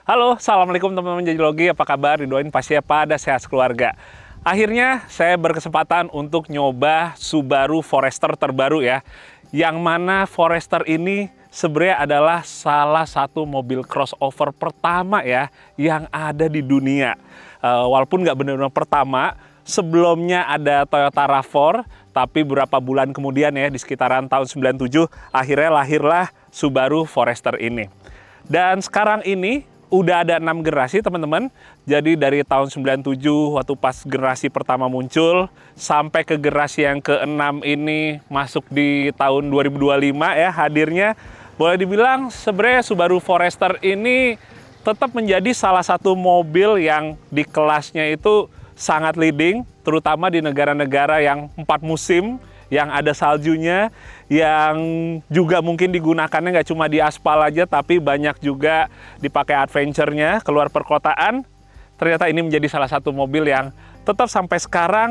Halo, assalamualaikum teman-teman Jajilogi, apa kabar? Didoain pasti pada sehat keluarga. Akhirnya saya berkesempatan untuk nyoba Subaru Forester terbaru ya. Yang mana Forester ini sebenarnya adalah salah satu mobil crossover pertama ya yang ada di dunia. Walaupun nggak benar-benar pertama, sebelumnya ada Toyota RAV4, tapi beberapa bulan kemudian ya di sekitaran tahun 97 akhirnya lahirlah Subaru Forester ini. Dan sekarang ini udah ada 6 generasi teman-teman. Jadi dari tahun 97 waktu pas generasi pertama muncul sampai ke generasi yang ke-6 ini masuk di tahun 2025 ya hadirnya. Boleh dibilang sebenarnya Subaru Forester ini tetap menjadi salah satu mobil yang di kelasnya itu sangat leading, terutama di negara-negara yang 4 musim, yang ada saljunya, yang juga mungkin digunakannya nggak cuma di aspal aja, tapi banyak juga dipakai adventure-nya, keluar perkotaan. Ternyata ini menjadi salah satu mobil yang tetap sampai sekarang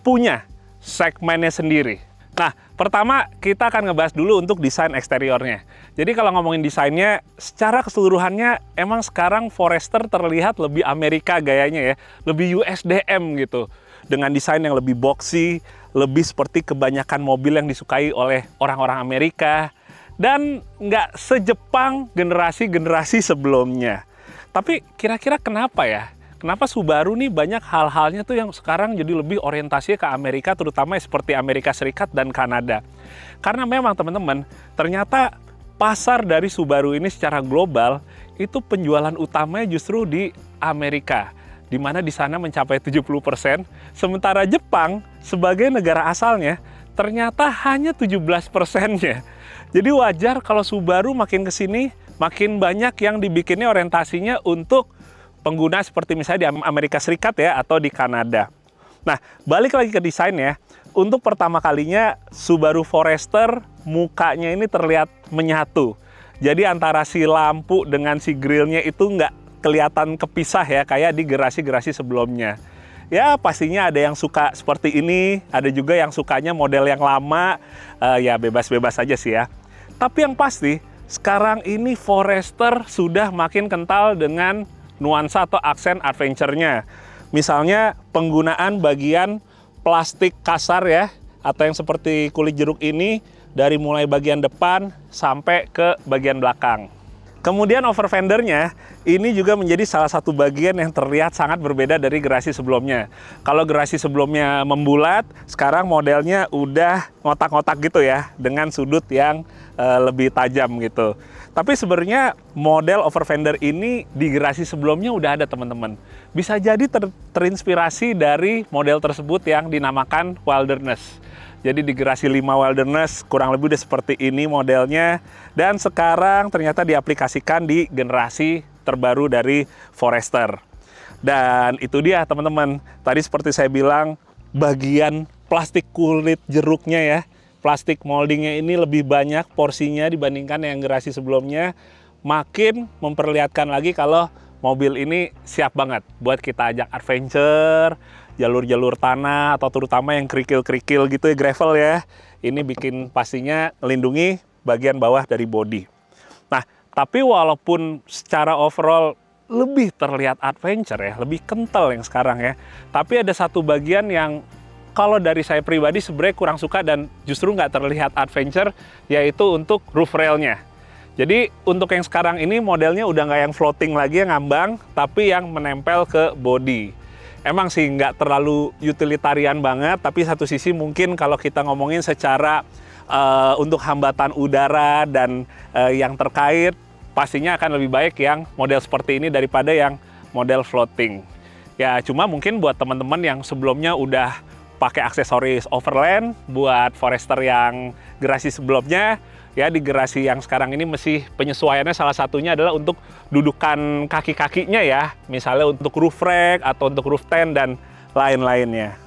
punya segmennya sendiri. Nah, pertama kita akan ngebahas dulu untuk desain eksteriornya. Jadi kalau ngomongin desainnya, secara keseluruhannya emang sekarang Forester terlihat lebih Amerika gayanya ya, lebih USDM gitu. Dengan desain yang lebih boxy, lebih seperti kebanyakan mobil yang disukai oleh orang-orang Amerika. Dan nggak se-Jepang generasi-generasi sebelumnya. Tapi kira-kira kenapa ya? Kenapa Subaru nih banyak hal-halnya tuh yang sekarang jadi lebih orientasinya ke Amerika, terutama seperti Amerika Serikat dan Kanada. Karena memang teman-teman, ternyata pasar dari Subaru ini secara global itu penjualan utamanya justru di Amerika, di mana di sana mencapai 70%, sementara Jepang sebagai negara asalnya ternyata hanya 17%-nya. Jadi wajar kalau Subaru makin kesini makin banyak yang dibikinnya orientasinya untuk pengguna seperti misalnya di Amerika Serikat ya atau di Kanada. Nah, balik lagi ke desainnya, untuk pertama kalinya Subaru Forester mukanya ini terlihat menyatu. Jadi antara si lampu dengan si grillnya itu nggak kelihatan kepisah ya kayak di generasi-generasi sebelumnya. Ya pastinya ada yang suka seperti ini, ada juga yang sukanya model yang lama, ya bebas-bebas aja sih ya. Tapi yang pasti sekarang ini Forester sudah makin kental dengan nuansa atau aksen adventure-nya. Misalnya penggunaan bagian plastik kasar ya, atau yang seperti kulit jeruk ini dari mulai bagian depan sampai ke bagian belakang. Kemudian over fendernya ini juga menjadi salah satu bagian yang terlihat sangat berbeda dari generasi sebelumnya. Kalau generasi sebelumnya membulat, sekarang modelnya udah ngotak-ngotak gitu ya, dengan sudut yang lebih tajam gitu. Tapi sebenarnya model over fender ini di generasi sebelumnya udah ada teman-teman. Bisa jadi terinspirasi dari model tersebut yang dinamakan Wilderness. Jadi di generasi 5 Wilderness kurang lebih udah seperti ini modelnya. Dan sekarang ternyata diaplikasikan di generasi terbaru dari Forester. Dan itu dia teman-teman. Tadi seperti saya bilang, bagian plastik kulit jeruknya ya, plastik moldingnya ini lebih banyak porsinya dibandingkan yang generasi sebelumnya. Makin memperlihatkan lagi kalau mobil ini siap banget buat kita ajak adventure, jalur-jalur tanah, atau terutama yang kerikil-kerikil gitu ya, gravel ya. Ini bikin pastinya melindungi bagian bawah dari bodi. Nah, tapi walaupun secara overall lebih terlihat adventure ya, lebih kental yang sekarang ya. Tapi ada satu bagian yang kalau dari saya pribadi sebenarnya kurang suka dan justru nggak terlihat adventure, yaitu untuk roof railnya. Jadi untuk yang sekarang ini modelnya udah nggak yang floating lagi, yang ngambang, tapi yang menempel ke bodi. Emang sih nggak terlalu utilitarian banget, tapi satu sisi mungkin kalau kita ngomongin secara untuk hambatan udara dan yang terkait, pastinya akan lebih baik yang model seperti ini daripada yang model floating. Ya cuma mungkin buat teman-teman yang sebelumnya udah pakai aksesoris overland buat Forester yang generasi sebelumnya, ya di generasi yang sekarang ini masih penyesuaiannya salah satunya adalah untuk dudukan kaki-kakinya ya, misalnya untuk roof rack atau untuk roof tent dan lain-lainnya.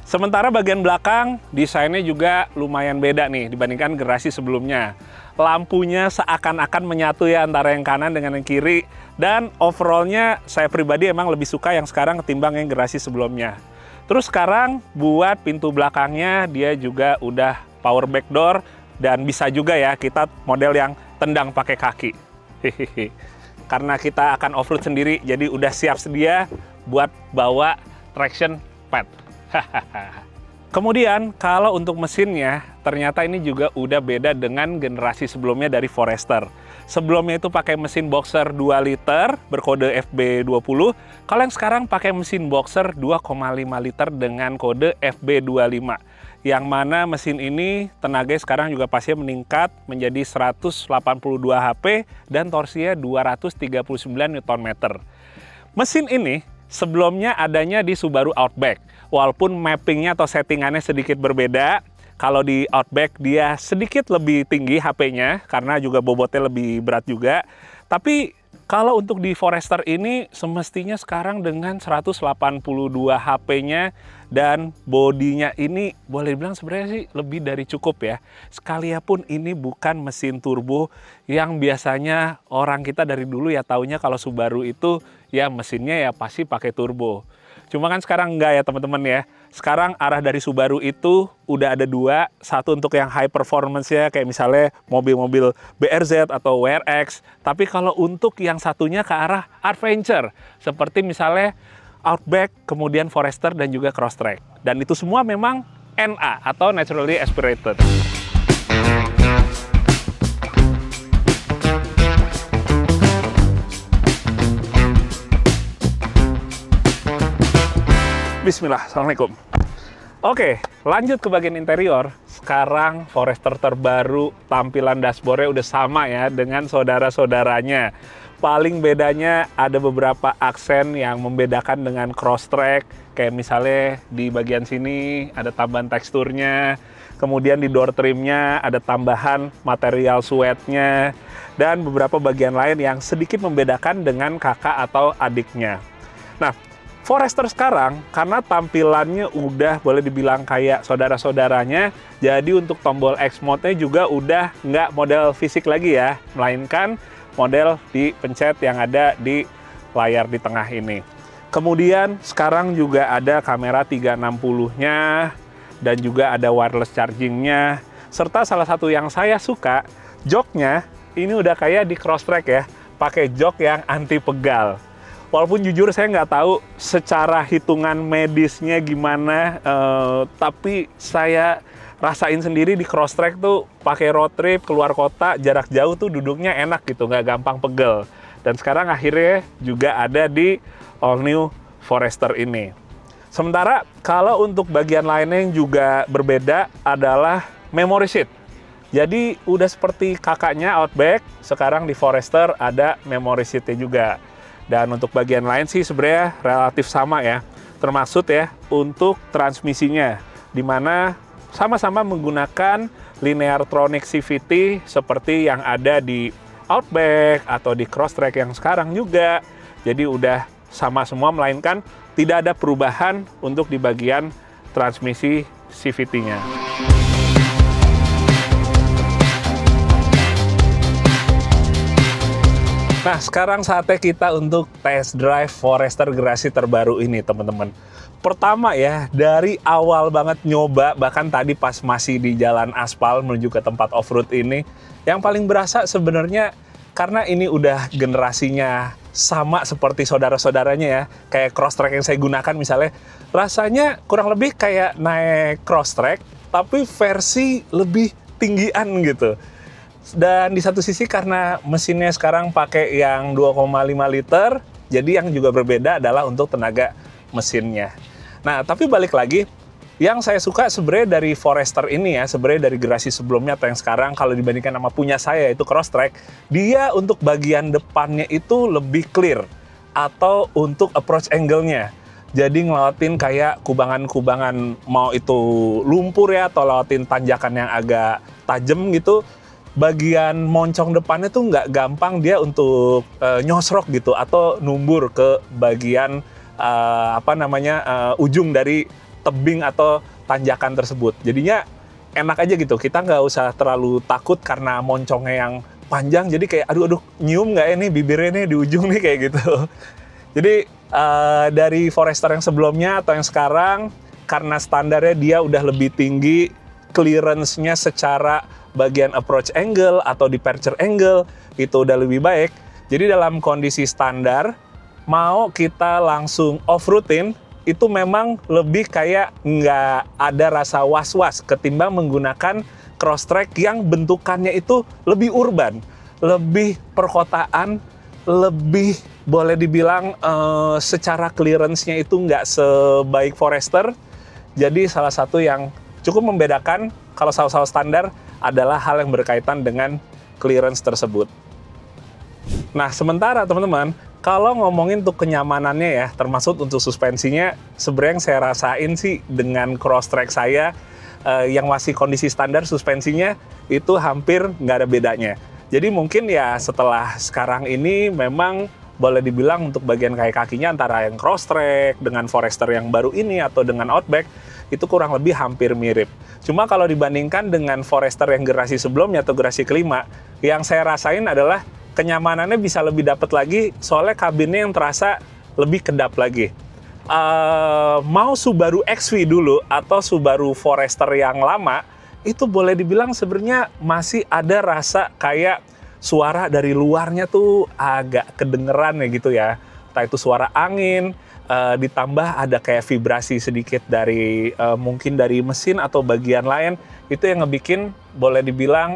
Sementara bagian belakang desainnya juga lumayan beda nih dibandingkan generasi sebelumnya. Lampunya seakan-akan menyatu ya antara yang kanan dengan yang kiri, dan overallnya saya pribadi emang lebih suka yang sekarang ketimbang yang generasi sebelumnya. Terus sekarang buat pintu belakangnya dia juga udah power back door, dan bisa juga ya kita model yang tendang pakai kaki. karena kita akan off-road sendiri, jadi udah siap sedia buat bawa traction pad. Kemudian kalau untuk mesinnya, ternyata ini juga udah beda dengan generasi sebelumnya dari Forester. Sebelumnya itu pakai mesin boxer 2 liter berkode FB20. Kalau yang sekarang pakai mesin boxer 2,5 liter dengan kode FB25. Yang mana mesin ini tenaga sekarang juga pasti meningkat menjadi 182 HP dan torsinya 239 Nm. Mesin ini sebelumnya adanya di Subaru Outback. Walaupun mappingnya atau settingannya sedikit berbeda. Kalau di Outback dia sedikit lebih tinggi HP-nya karena juga bobotnya lebih berat juga. Tapi kalau untuk di Forester ini semestinya sekarang dengan 182 HP-nya dan bodinya ini boleh dibilang sebenarnya sih lebih dari cukup ya. Sekaliapun ini bukan mesin turbo yang biasanya orang kita dari dulu ya taunya kalau Subaru itu ya mesinnya ya pasti pakai turbo. Cuma kan sekarang enggak ya teman-teman ya. Sekarang arah dari Subaru itu udah ada dua. Satu untuk yang high performance ya, kayak misalnya mobil-mobil BRZ atau WRX. Tapi kalau untuk yang satunya ke arah adventure, seperti misalnya Outback, kemudian Forester dan juga Crosstrek. Dan itu semua memang NA atau Naturally Aspirated. Bismillah, Assalamualaikum. Oke, lanjut ke bagian interior. Sekarang Forester terbaru, tampilan dashboardnya udah sama ya dengan saudara-saudaranya. Paling bedanya ada beberapa aksen yang membedakan dengan Crosstrek. Kayak misalnya di bagian sini ada tambahan teksturnya. Kemudian di door trimnya ada tambahan material suede-nya. Dan beberapa bagian lain yang sedikit membedakan dengan kakak atau adiknya. Nah, Forester sekarang, karena tampilannya udah boleh dibilang kayak saudara-saudaranya, jadi untuk tombol X mode-nya juga udah nggak model fisik lagi ya, melainkan model dipencet yang ada di layar di tengah ini. Kemudian sekarang juga ada kamera 360-nya, dan juga ada wireless charging-nya, serta salah satu yang saya suka, joknya ini udah kayak di Crosstrek ya, pakai jok yang anti pegal. Walaupun jujur saya nggak tahu secara hitungan medisnya gimana, tapi saya rasain sendiri di Crosstrek tuh pakai road trip keluar kota jarak jauh tuh duduknya enak gitu, nggak gampang pegel. Dan sekarang akhirnya juga ada di all new Forester ini. Sementara kalau untuk bagian lainnya yang juga berbeda adalah memory seat. Jadi udah seperti kakaknya Outback, sekarang di Forester ada memory seat-nya juga. Dan untuk bagian lain sih sebenarnya relatif sama ya, termasuk ya untuk transmisinya, dimana sama-sama menggunakan Lineartronic CVT seperti yang ada di Outback atau di Crosstrek yang sekarang juga. Jadi udah sama semua, melainkan tidak ada perubahan untuk di bagian transmisi CVT-nya. Nah, sekarang saatnya kita untuk test drive Forester generasi terbaru ini, teman-teman. Pertama ya, dari awal banget nyoba, bahkan tadi pas masih di jalan aspal menuju ke tempat off-road ini, yang paling berasa sebenarnya karena ini udah generasinya sama seperti saudara-saudaranya ya, kayak Crosstrek yang saya gunakan misalnya, rasanya kurang lebih kayak naik Crosstrek, tapi versi lebih tinggian gitu. Dan di satu sisi karena mesinnya sekarang pakai yang 2,5 liter, jadi yang juga berbeda adalah untuk tenaga mesinnya. Nah, tapi balik lagi, yang saya suka sebenarnya dari Forester ini ya, sebenarnya dari generasi sebelumnya atau yang sekarang, kalau dibandingkan sama punya saya itu Crosstrek, dia untuk bagian depannya itu lebih clear, atau untuk approach angle-nya. Jadi ngelewatin kayak kubangan-kubangan, mau itu lumpur ya, atau lewatin tanjakan yang agak tajam gitu, bagian moncong depannya tuh nggak gampang dia untuk nyosrok gitu atau numbur ke bagian ujung dari tebing atau tanjakan tersebut. Jadinya enak aja gitu, kita nggak usah terlalu takut karena moncongnya yang panjang, jadi kayak aduh nyium nggak ini bibirnya nih di ujung nih kayak gitu. Jadi dari Forester yang sebelumnya atau yang sekarang, karena standarnya dia udah lebih tinggi, clearance-nya secara bagian approach angle atau departure angle itu udah lebih baik. Jadi dalam kondisi standar, mau kita langsung off-roadin, itu memang lebih kayak nggak ada rasa was-was ketimbang menggunakan Crosstrek yang bentukannya itu lebih urban, lebih perkotaan, lebih boleh dibilang secara clearance-nya itu nggak sebaik Forester. Jadi salah satu yang cukup membedakan kalau saus-saus standar adalah hal yang berkaitan dengan clearance tersebut. Nah, sementara teman-teman, kalau ngomongin untuk kenyamanannya ya, termasuk untuk suspensinya, sebenarnya yang saya rasain sih dengan Crosstrek saya yang masih kondisi standar, suspensinya itu hampir nggak ada bedanya. Jadi mungkin ya setelah sekarang ini memang boleh dibilang untuk bagian kakinya antara yang Crosstrek dengan Forester yang baru ini atau dengan Outback itu kurang lebih hampir mirip. Cuma kalau dibandingkan dengan Forester yang generasi sebelumnya atau generasi kelima, yang saya rasain adalah kenyamanannya bisa lebih dapat lagi, soalnya kabinnya yang terasa lebih kedap lagi. Mau Subaru XV dulu atau Subaru Forester yang lama, itu boleh dibilang sebenarnya masih ada rasa kayak suara dari luarnya tuh agak kedengeran ya gitu ya. Entah itu suara angin, ditambah ada kayak vibrasi sedikit dari mungkin dari mesin atau bagian lain. Itu yang ngebikin boleh dibilang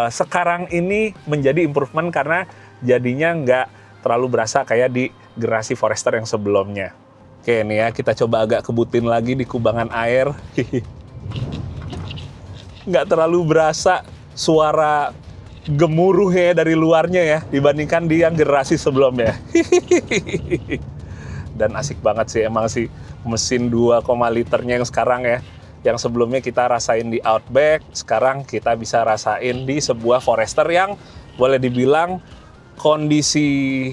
sekarang ini menjadi improvement karena jadinya nggak terlalu berasa kayak di generasi Forester yang sebelumnya. Oke nih ya, kita coba agak kebutin lagi di kubangan air. Nggak terlalu berasa suara gemuruhnya dari luarnya ya dibandingkan di yang generasi sebelumnya. Dan asik banget sih emang sih mesin 2, liternya yang sekarang ya. Yang sebelumnya kita rasain di Outback, sekarang kita bisa rasain di sebuah Forester yang boleh dibilang kondisi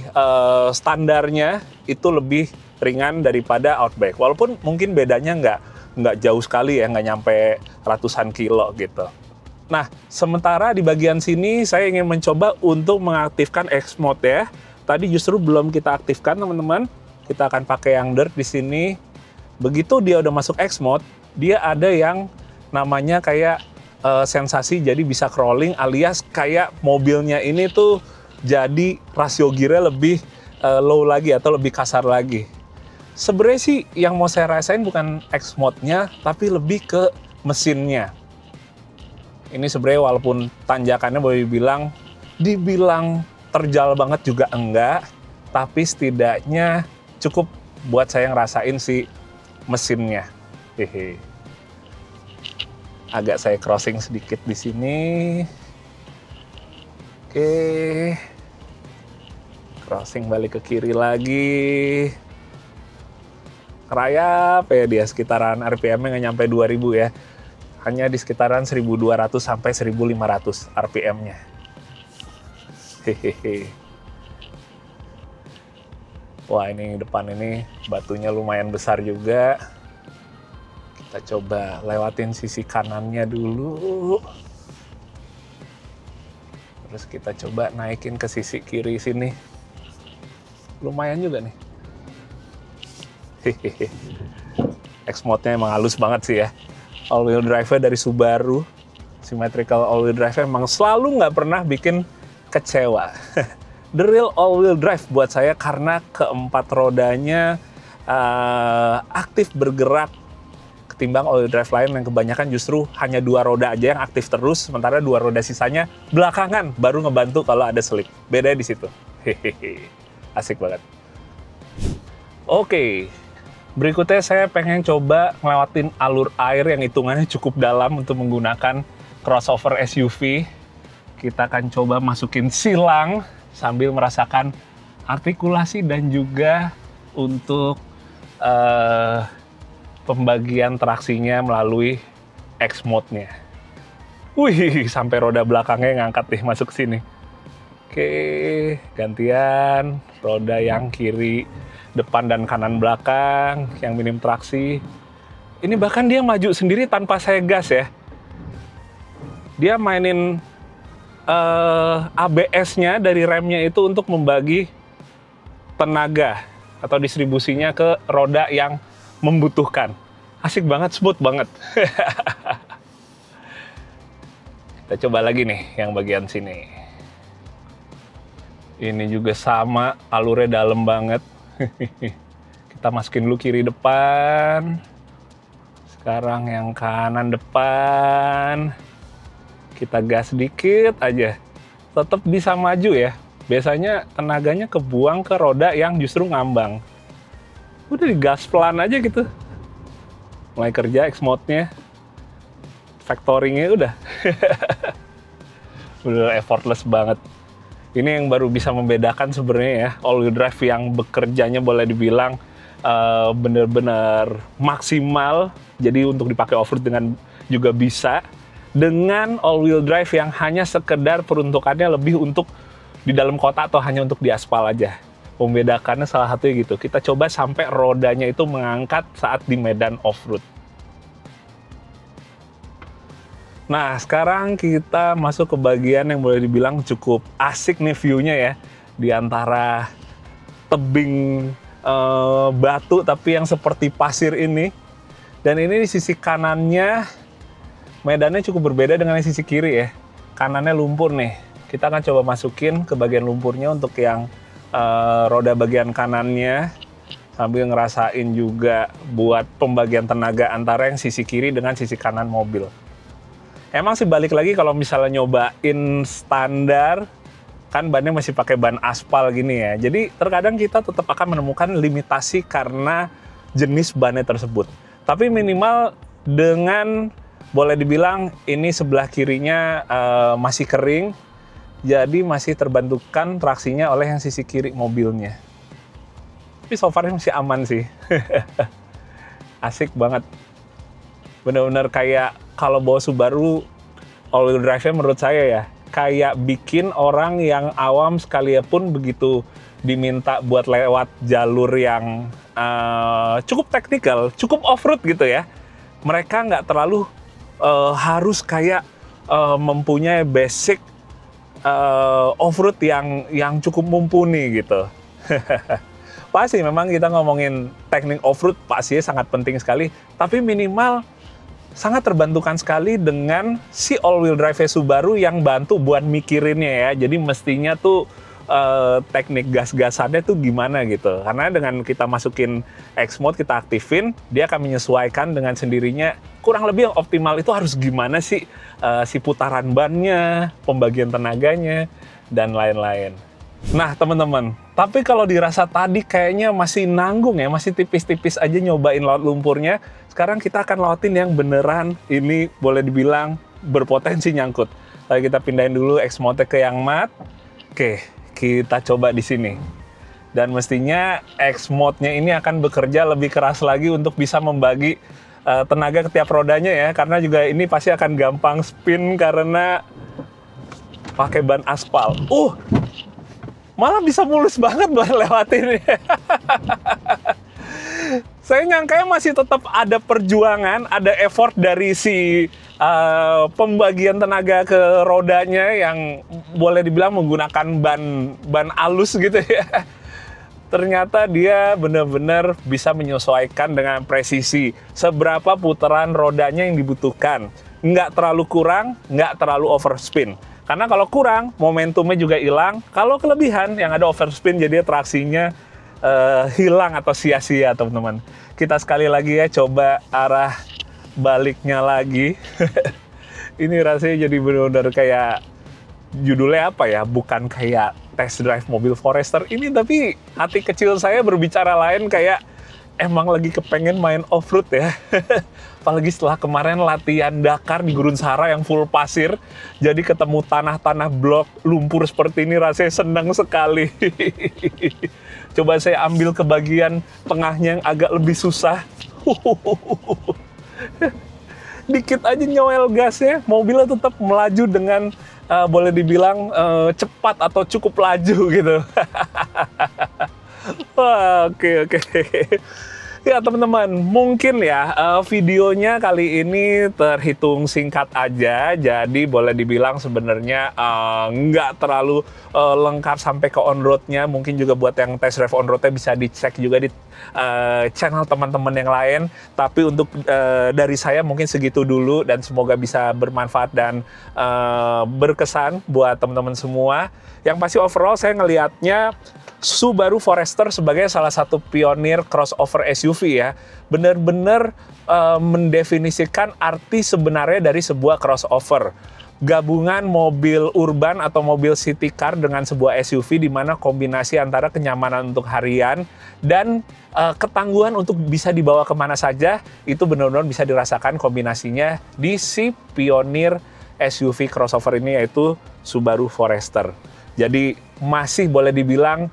standarnya itu lebih ringan daripada Outback. Walaupun mungkin bedanya nggak jauh sekali ya, nggak nyampe ratusan kilo gitu. Nah, sementara di bagian sini saya ingin mencoba untuk mengaktifkan X-Mode ya. Tadi justru belum kita aktifkan teman-teman. Kita akan pakai yang dirt di sini. Begitu dia udah masuk X-Mode, dia ada yang namanya kayak sensasi jadi bisa crawling alias kayak mobilnya ini tuh jadi rasio gear-nya lebih low lagi atau lebih kasar lagi. Sebenarnya sih yang mau saya rasain bukan X-Mode-nya, tapi lebih ke mesinnya. Ini sebenarnya walaupun tanjakannya boleh dibilang terjal banget juga enggak, tapi setidaknya cukup buat saya ngerasain si mesinnya. Hehe. Agak saya crossing sedikit di sini. Oke. Crossing balik ke kiri lagi. Rayap ya dia, sekitaran RPM-nya nggak nyampe 2000 ya. Hanya di sekitaran 1200 sampai 1500 RPM-nya. Hehehe. Wah, ini depan ini batunya lumayan besar juga. Kita coba lewatin sisi kanannya dulu. Terus kita coba naikin ke sisi kiri sini. Lumayan juga nih. X-Mode-nya emang halus banget sih ya. All-wheel drive-nya dari Subaru, symmetrical all-wheel drive emang selalu nggak pernah bikin kecewa. The real all-wheel drive buat saya karena keempat rodanya aktif bergerak ketimbang all-wheel drive lain yang kebanyakan justru hanya 2 roda aja yang aktif terus, sementara 2 roda sisanya belakangan baru ngebantu kalau ada slip. Bedanya di situ. Hehehe, asik banget. Oke. Berikutnya saya pengen coba ngelewatin alur air yang hitungannya cukup dalam untuk menggunakan crossover SUV. Kita akan coba masukin silang sambil merasakan artikulasi dan juga untuk pembagian traksinya melalui X-Mode-nya. Wih, sampai roda belakangnya ngangkat deh masuk sini. Oke, gantian roda yang kiri depan dan kanan belakang yang minim traksi. Ini bahkan dia maju sendiri tanpa saya gas ya. Dia mainin ABS-nya dari remnya itu untuk membagi tenaga atau distribusinya ke roda yang membutuhkan. Asik banget, smooth banget. Kita coba lagi nih yang bagian sini. Ini juga sama, alurnya dalam banget. Kita masukin dulu kiri depan. Sekarang yang kanan depan. Kita gas dikit aja. Tetap bisa maju ya. Biasanya tenaganya kebuang ke roda yang justru ngambang. Udah digas pelan aja gitu. Mulai kerja X-mode-nya. Factoring-nya udah. Udah effortless banget. Ini yang baru bisa membedakan sebenarnya ya, all-wheel drive yang bekerjanya boleh dibilang benar-benar maksimal, jadi untuk dipakai off-road dengan juga bisa, dengan all-wheel drive yang hanya sekedar peruntukannya lebih untuk di dalam kota atau hanya untuk di aspal aja. Membedakannya salah satunya gitu, kita coba sampai rodanya itu mengangkat saat di medan off-road. Nah, sekarang kita masuk ke bagian yang boleh dibilang cukup asik nih view-nya ya. Di antara tebing batu tapi yang seperti pasir ini. Dan ini di sisi kanannya, medannya cukup berbeda dengan di sisi kiri ya. Kanannya lumpur nih. Kita akan coba masukin ke bagian lumpurnya untuk yang roda bagian kanannya. Sambil ngerasain juga buat pembagian tenaga antara yang sisi kiri dengan sisi kanan mobil. Emang sih balik lagi kalau misalnya nyobain standar, kan bannya masih pakai ban aspal gini ya. Jadi terkadang kita tetap akan menemukan limitasi karena jenis bannya tersebut. Tapi minimal dengan boleh dibilang ini sebelah kirinya masih kering, jadi masih terbantukan traksinya oleh yang sisi kiri mobilnya. Tapi so far masih aman sih. Asik banget. Bener-bener kayak kalau bawa Subaru all-wheel drive-nya menurut saya ya, kayak bikin orang yang awam sekalipun begitu diminta buat lewat jalur yang cukup teknikal, cukup off-road gitu ya. Mereka nggak terlalu harus kayak mempunyai basic off-road yang cukup mumpuni gitu. Pasti memang kita ngomongin teknik off-road pastinya sangat penting sekali, tapi minimal sangat terbantukan sekali dengan si all-wheel drive Subaru yang bantu buat mikirinnya ya. Jadi mestinya tuh teknik gas-gasannya tuh gimana gitu. Karena dengan kita masukin X-mode, kita aktifin, dia akan menyesuaikan dengan sendirinya. Kurang lebih yang optimal itu harus gimana sih si putaran bannya, pembagian tenaganya, dan lain-lain. Nah teman-teman, tapi kalau dirasa tadi kayaknya masih nanggung ya, masih tipis-tipis aja nyobain laut lumpurnya. Sekarang kita akan lautin yang beneran ini boleh dibilang berpotensi nyangkut. Lalu kita pindahin dulu X-mode ke yang matte. Oke, kita coba di sini. Dan mestinya X-mode-nya ini akan bekerja lebih keras lagi untuk bisa membagi tenaga ke tiap rodanya ya. Karena juga ini pasti akan gampang spin karena pakai ban aspal. Malah bisa mulus banget lewatin. Saya nyangkanya masih tetap ada perjuangan, ada effort dari si pembagian tenaga ke rodanya yang boleh dibilang menggunakan ban alus gitu ya. Ternyata dia benar-benar bisa menyesuaikan dengan presisi seberapa putaran rodanya yang dibutuhkan. Nggak terlalu kurang, nggak terlalu overspin. Karena kalau kurang, momentumnya juga hilang. Kalau kelebihan, yang ada overspin, jadi traksinya hilang atau sia-sia, teman-teman. Kita sekali lagi ya, coba arah baliknya lagi. Ini rasanya jadi benar-benar kayak, judulnya apa ya, bukan kayak test drive mobil Forester ini, tapi hati kecil saya berbicara lain kayak, emang lagi kepengen main off-road ya. Apalagi setelah kemarin latihan Dakar di Gurun Sahara yang full pasir, jadi ketemu tanah-tanah blok lumpur seperti ini rasanya senang sekali. Coba saya ambil ke bagian tengahnya yang agak lebih susah. Dikit aja nyoel gasnya, mobilnya tetap melaju dengan boleh dibilang cepat atau cukup laju gitu. Wah, oke. Ya teman-teman, mungkin ya videonya kali ini terhitung singkat aja, jadi boleh dibilang sebenarnya nggak terlalu lengkap sampai ke on-roadnya. Mungkin juga buat yang test drive on-roadnya bisa dicek juga di channel teman-teman yang lain. Tapi untuk dari saya mungkin segitu dulu, dan semoga bisa bermanfaat dan berkesan buat teman-teman semua. Yang pasti overall saya ngelihatnya Subaru Forester sebagai salah satu pionir crossover SUV ya. Benar-benar mendefinisikan arti sebenarnya dari sebuah crossover. Gabungan mobil urban atau mobil city car dengan sebuah SUV, di mana kombinasi antara kenyamanan untuk harian dan ketangguhan untuk bisa dibawa kemana saja, itu benar-benar bisa dirasakan kombinasinya di si pionir SUV crossover ini, yaitu Subaru Forester. Jadi masih boleh dibilang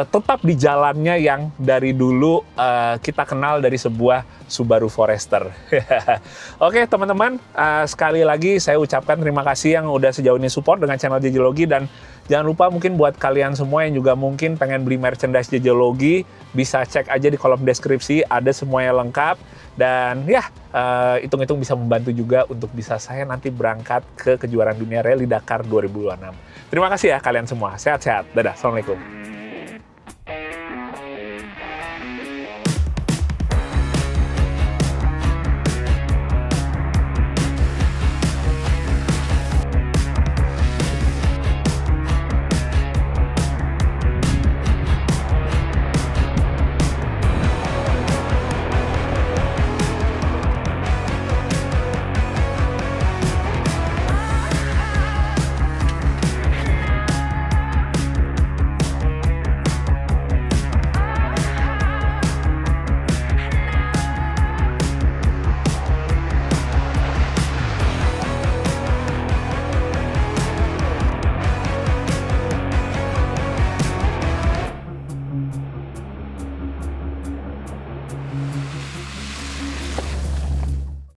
tetap di jalannya yang dari dulu kita kenal dari sebuah Subaru Forester. Oke teman-teman, sekali lagi saya ucapkan terima kasih yang udah sejauh ini support dengan channel JJ Logi, dan jangan lupa mungkin buat kalian semua yang juga mungkin pengen beli merchandise JJ Logi, bisa cek aja di kolom deskripsi, ada semuanya lengkap. Dan ya, hitung-hitung bisa membantu juga untuk bisa saya nanti berangkat ke kejuaraan dunia Rally Dakar 2026. Terima kasih ya kalian semua, sehat-sehat, dadah, assalamualaikum.